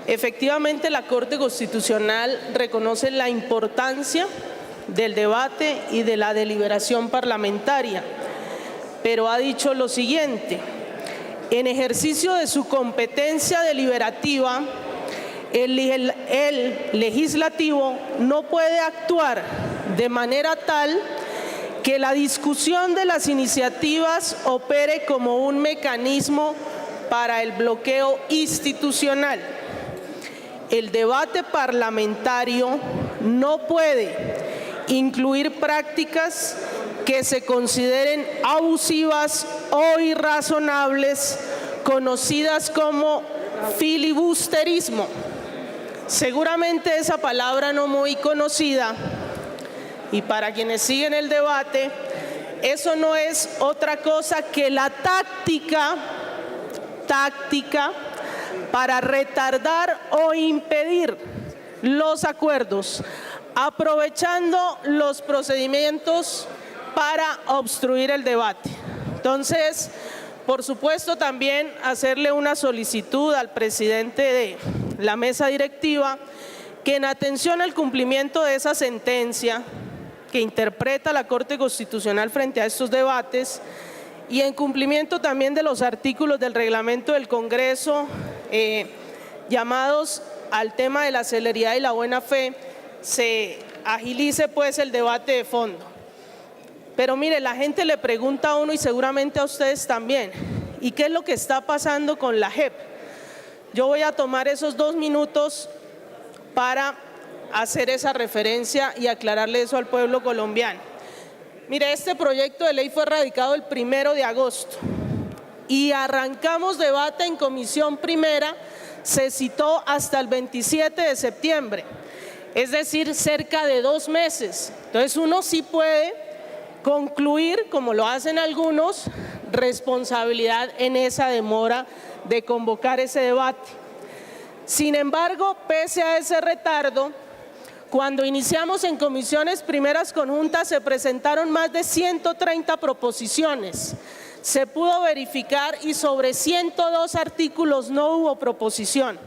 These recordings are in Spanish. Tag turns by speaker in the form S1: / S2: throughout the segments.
S1: Efectivamente, la Corte Constitucional reconoce la importancia del debate y de la deliberación parlamentaria, pero ha dicho lo siguiente: en ejercicio de su competencia deliberativa, el legislativo no puede actuar de manera tal que la discusión de las iniciativas opere como un mecanismo para el bloqueo institucional. El debate parlamentario no puede incluir prácticas que se consideren abusivas o irrazonables, conocidas como filibusterismo. Seguramente esa palabra no muy conocida, y para quienes siguen el debate, eso no es otra cosa que la táctica para retardar o impedir los acuerdos, aprovechando los procedimientos para obstruir el debate. Entonces, por supuesto, también hacerle una solicitud al presidente de la mesa directiva que, en atención al cumplimiento de esa sentencia que interpreta la Corte Constitucional frente a estos debates, y en cumplimiento también de los artículos del reglamento del Congreso llamados al tema de la celeridad y la buena fe, se agilice pues el debate de fondo. Pero mire, la gente le pregunta a uno, y seguramente a ustedes también, ¿y qué es lo que está pasando con la JEP? Yo voy a tomar esos 2 minutos para hacer esa referencia y aclararle eso al pueblo colombiano. Mire, este proyecto de ley fue radicado el 1 de agosto y arrancamos debate en comisión primera, se citó hasta el 27 de septiembre, es decir, cerca de 2 meses. Entonces uno sí puede concluir, como lo hacen algunos, responsabilidad en esa demora de convocar ese debate. Sin embargo, pese a ese retardo, cuando iniciamos en comisiones primeras conjuntas se presentaron más de 130 proposiciones. Se pudo verificar y sobre 102 artículos no hubo proposición.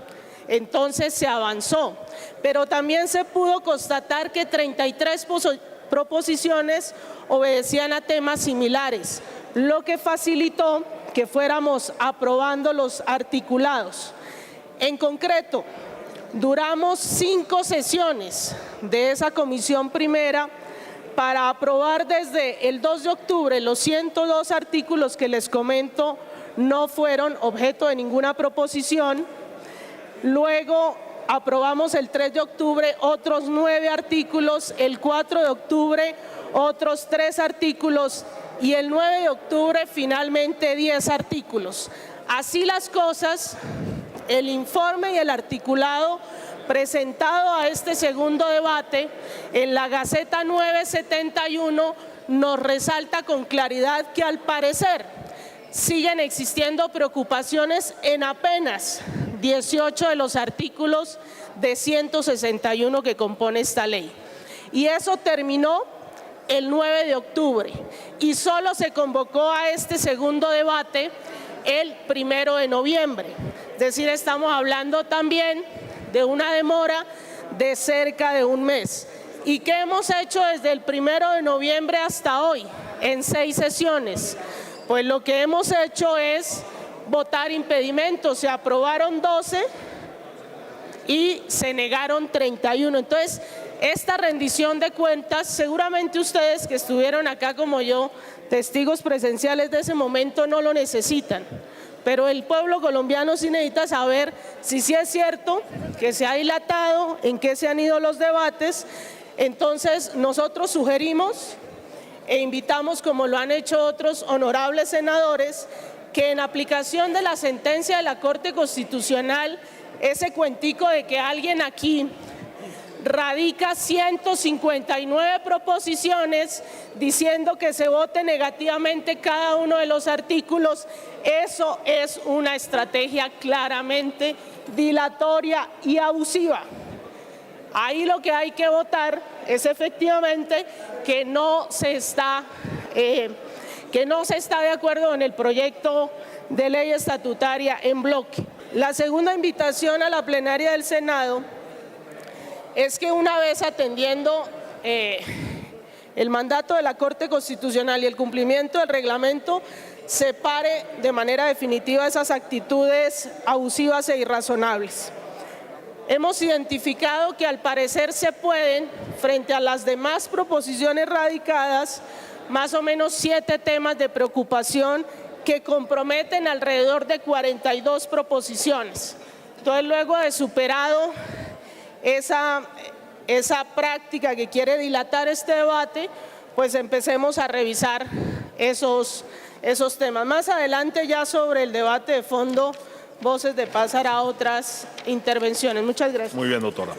S1: Entonces se avanzó, pero también se pudo constatar que 33 proposiciones obedecían a temas similares, lo que facilitó que fuéramos aprobando los articulados. En concreto, duramos 5 sesiones de esa comisión primera para aprobar desde el 2 de octubre los 102 artículos que les comento no fueron objeto de ninguna proposición. Luego aprobamos el 3 de octubre otros 9 artículos, el 4 de octubre otros 3 artículos y el 9 de octubre finalmente 10 artículos. Así las cosas, el informe y el articulado presentado a este segundo debate en la Gaceta 971 nos resalta con claridad que al parecer siguen existiendo preocupaciones en apenas 18 de los artículos de 161 que compone esta ley. Y eso terminó el 9 de octubre y solo se convocó a este segundo debate el 1 de noviembre. Es decir, estamos hablando también de una demora de cerca de 1 mes. ¿Y qué hemos hecho desde el 1 de noviembre hasta hoy en 6 sesiones? Pues lo que hemos hecho es votar impedimentos. Se aprobaron 12 y se negaron 31. Entonces, esta rendición de cuentas, seguramente ustedes que estuvieron acá como yo, testigos presenciales de ese momento, no lo necesitan. Pero el pueblo colombiano sí necesita saber si sí es cierto que se ha dilatado, en qué se han ido los debates. Entonces, nosotros sugerimos e invitamos, como lo han hecho otros honorables senadores, que en aplicación de la sentencia de la Corte Constitucional, ese cuentico de que alguien aquí radica 159 proposiciones diciendo que se vote negativamente cada uno de los artículos, eso es una estrategia claramente dilatoria y abusiva. Ahí lo que hay que votar es efectivamente que no se está de acuerdo en el proyecto de ley estatutaria en bloque. La segunda invitación a la plenaria del Senado es que una vez atendiendo el mandato de la Corte Constitucional y el cumplimiento del reglamento, se pare de manera definitiva esas actitudes abusivas e irrazonables. Hemos identificado que al parecer se pueden, frente a las demás proposiciones radicadas, más o menos 7 temas de preocupación que comprometen alrededor de 42 proposiciones. Entonces, luego de superado esa práctica que quiere dilatar este debate, pues empecemos a revisar esos temas. Más adelante, ya sobre el debate de fondo, Voces de pasar a otras intervenciones. Muchas gracias.
S2: Muy bien, doctora.